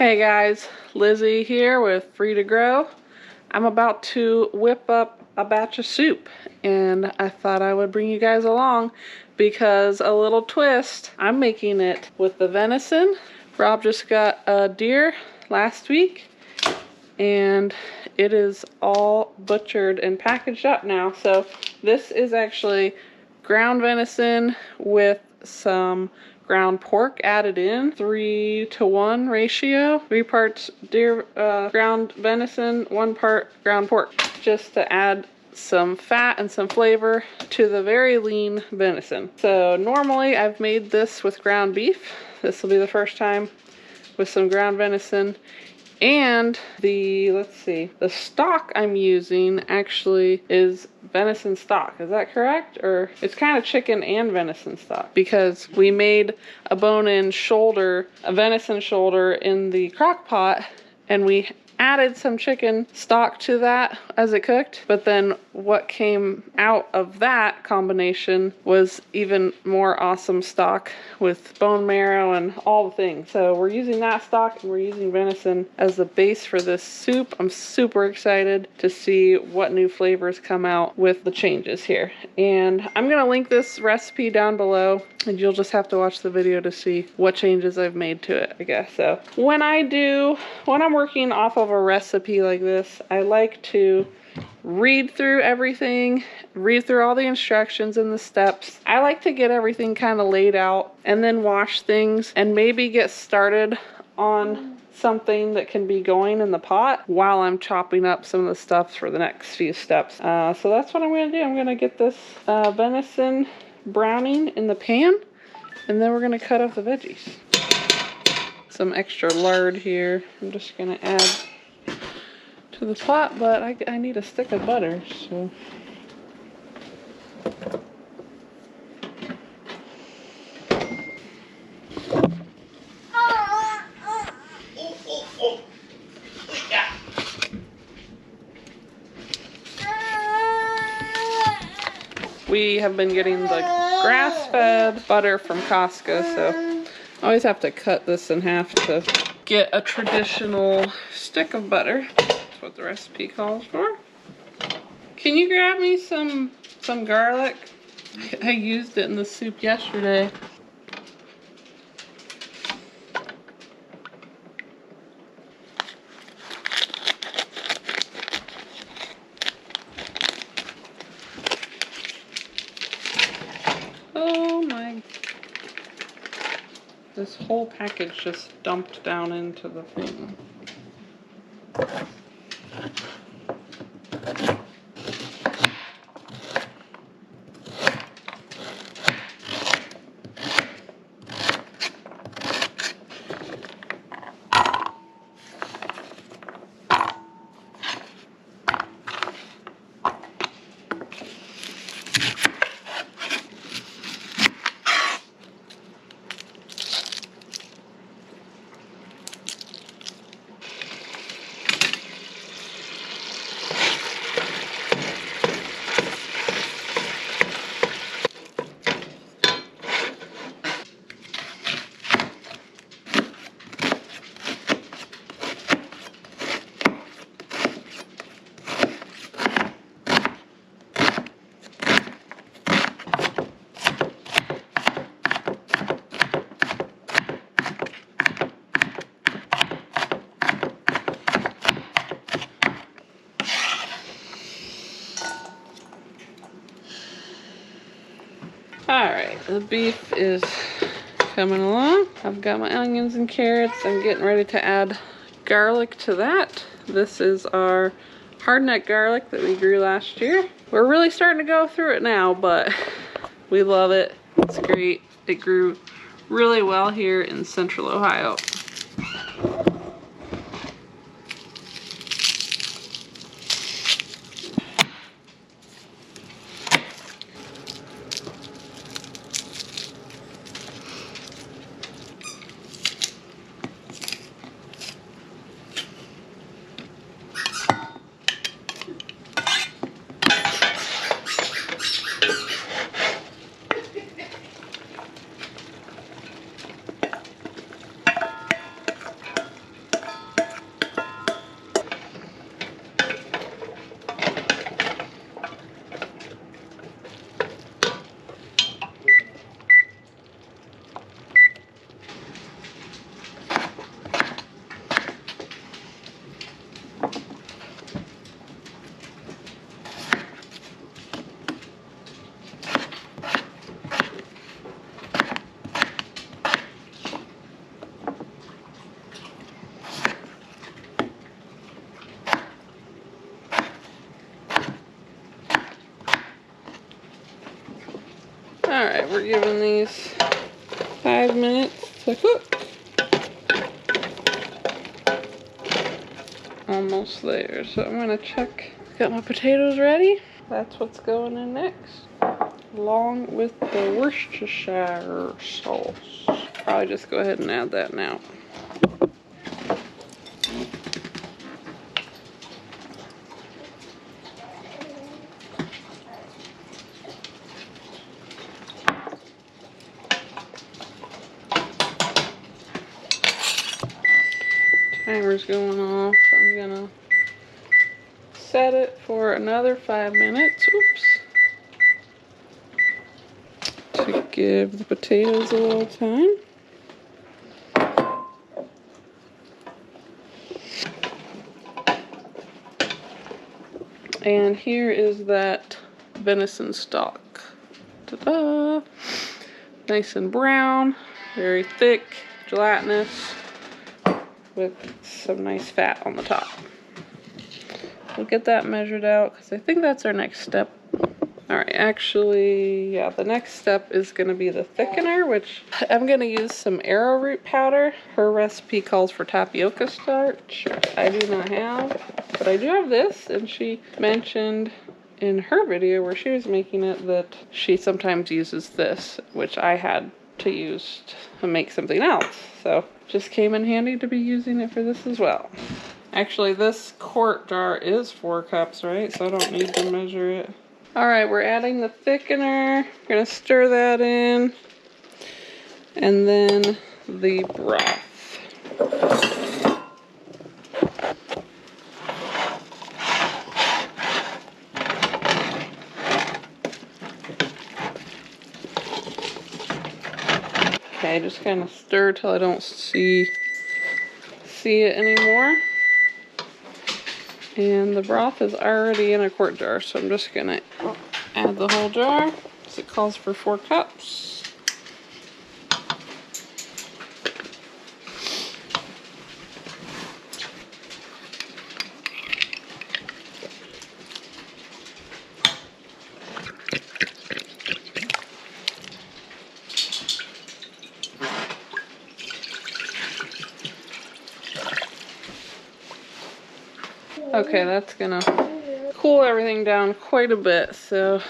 Hey guys, Lizzie here with Free to Grow. I'm about to whip up a batch of soup and I thought I would bring you guys along because a little twist, I'm making it with the venison. Rob just got a deer last week and it is all butchered and packaged up now. So this is actually ground venison with some ground pork added in, 3-to-1 ratio. 3 parts deer ground venison, 1 part ground pork, just to add some fat and some flavor to the very lean venison. So normally I've made this with ground beef. This will be the first time with some ground venison. And the stock I'm using actually is venison stock. Is that correct? Or it's kind of chicken and venison stock because we made a bone-in shoulder, a venison shoulder in the crock pot, and we added some chicken stock to that as it cooked. But then what came out of that combination was even more awesome stock with bone marrow and all the things. So we're using that stock and we're using venison as the base for this soup. I'm super excited to see what new flavors come out with the changes here. And I'm gonna link this recipe down below and you'll just have to watch the video to see what changes I've made to it, I guess. So when I'm working off of a recipe like this, I like to read through everything, read through all the instructions and the steps. I like to get everything kind of laid out and then wash things and maybe get started on something that can be going in the pot while I'm chopping up some of the stuff for the next few steps. So that's what I'm going to do. I'm going to get this venison browning in the pan and then we're going to cut up the veggies. Some extra lard here. I'm just going to add to the pot, but I need a stick of butter, so. We have been getting the grass-fed butter from Costco, so I always have to cut this in half to get a traditional stick of butter. That's what the recipe calls for. Can you grab me some garlic? I used it in the soup yesterday. Oh my. This whole package just dumped down into the thing. Alright, the beef is coming along. I've got my onions and carrots. I'm getting ready to add garlic to that. This is our hardneck garlic that we grew last year. We're really starting to go through it now, but we love it. It's great. It grew really well here in Central Ohio. we're giving these 5 minutes to cook. Almost there. So I'm gonna check. Got my potatoes ready. That's what's going in next, along with the Worcestershire sauce. Probably just go ahead and add that now. Timer's going off. I'm gonna set it for another 5 minutes. Oops. To give the potatoes a little time. And here is that venison stock. Ta-da! Nice and brown, very thick, gelatinous, with some nice fat on the top. We'll get that measured out because I think that's our next step. Alright, actually, yeah, the next step is going to be the thickener, which I'm going to use some arrowroot powder. Her recipe calls for tapioca starch. I do not have, but I do have this, and she mentioned in her video where she was making it that she sometimes uses this, which I had to use to make something else. So just came in handy to be using it for this as well. Actually, this quart jar is 4 cups, right? So I don't need to measure it. All right, we're adding the thickener. We're gonna stir that in. And then the broth. Okay, just kind of stir till I don't see it anymore. And the broth is already in a quart jar, so I'm just gonna add the whole jar, because it calls for 4 cups. Okay, that's gonna cool everything down quite a bit, so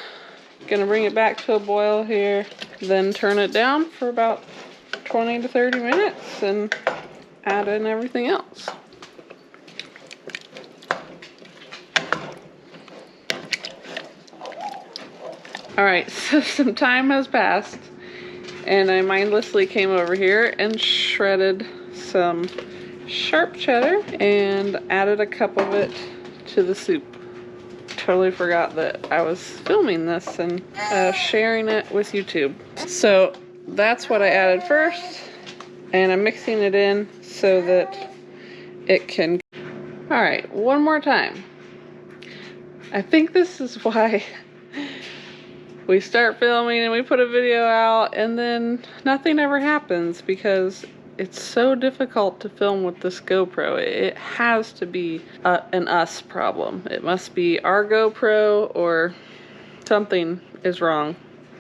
gonna bring it back to a boil here, then turn it down for about 20 to 30 minutes and add in everything else. Alright, so some time has passed and I mindlessly came over here and shredded some sharp cheddar and added a cup of it to the soup. Totally forgot that I was filming this and sharing it with YouTube. So that's what I added first, and I'm mixing it in so that it can... Alright, one more time. I think this is why we start filming and we put a video out and then nothing ever happens, because it's so difficult to film with this GoPro. It has to be an us problem. It must be our GoPro or something is wrong.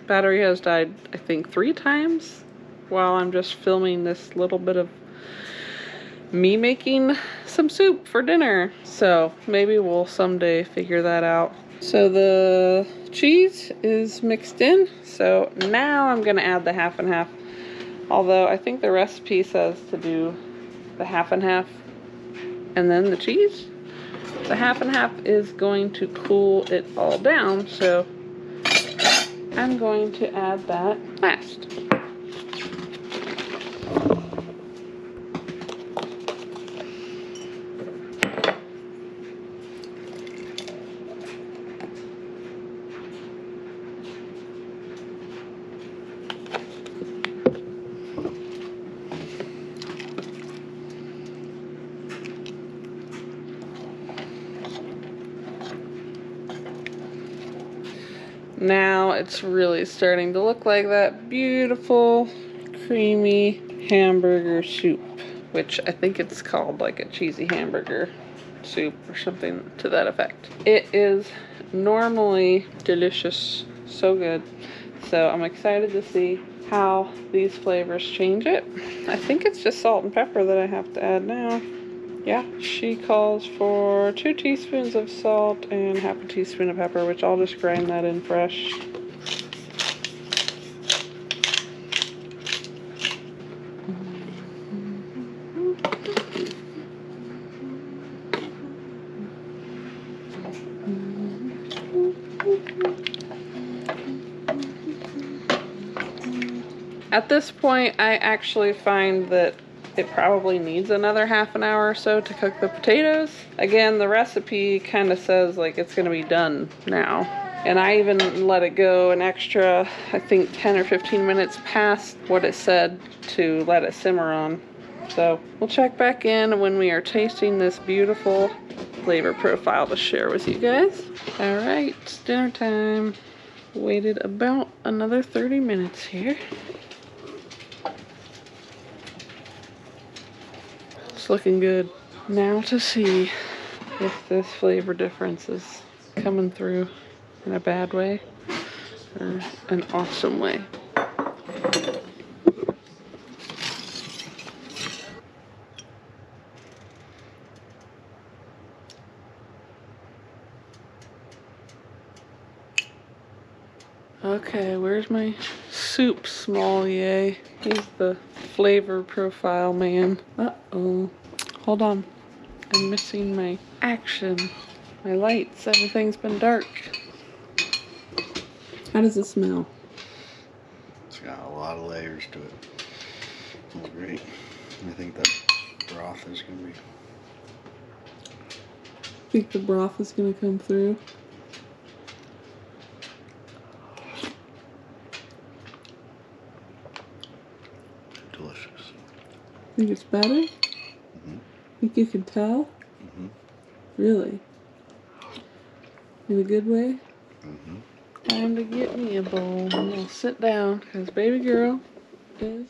Battery has died, I think, 3 times while I'm just filming this little bit of me making some soup for dinner. So maybe we'll someday figure that out. So the cheese is mixed in. So now I'm gonna add the half and half. Although I think the recipe says to do the half and half and then the cheese. The half and half is going to cool it all down, so I'm going to add that last. Now it's really starting to look like that beautiful, creamy hamburger soup, which I think it's called like a cheesy hamburger soup or something to that effect. It is normally delicious, so good. So I'm excited to see how these flavors change it. I think it's just salt and pepper that I have to add now. Yeah, she calls for 2 teaspoons of salt and half a teaspoon of pepper, which I'll just grind that in fresh. At this point, I actually find that it probably needs another half an hour or so to cook the potatoes. Again, the recipe kind of says like it's gonna be done now. And I even let it go an extra, I think 10 or 15 minutes past what it said to let it simmer on. So we'll check back in when we are tasting this beautiful flavor profile to share with you guys. All right, it's dinner time. Waited about another 30 minutes here. It's looking good. Now to see if this flavor difference is coming through in a bad way or an awesome way. Okay, where's my soup sommelier? He's the flavor profile man. Uh-oh. Hold on. I'm missing my action. My lights. Everything's been dark. How does it smell? It's got a lot of layers to it. Smells great. I think that broth is going to be... Think the broth is going to come through? Delicious. Think it's better? Mm-hmm. Think you can tell? Mm-hmm. Really? In a good way? Mm-hmm. Time to get me a bowl. I'm gonna sit down because baby girl is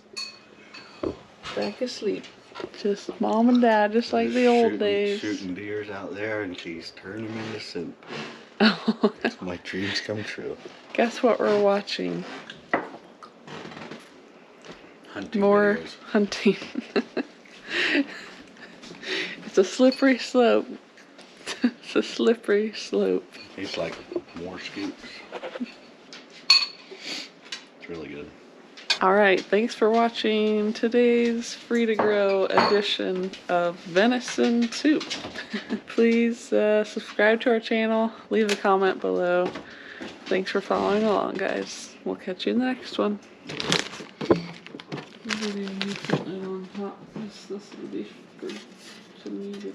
back asleep. Just mom and dad, just like the old days. Shooting deers out there, and she's turning them into soup. My dreams come true. Guess what we're watching? Hunting More videos. hunting. It's a slippery slope. It's a slippery slope. It's like more scoops. It's really good. Alright, thanks for watching today's Free to Grow edition of venison soup. Please subscribe to our channel, leave a comment below. Thanks for following along, guys. We'll catch you in the next one. This will be for some music.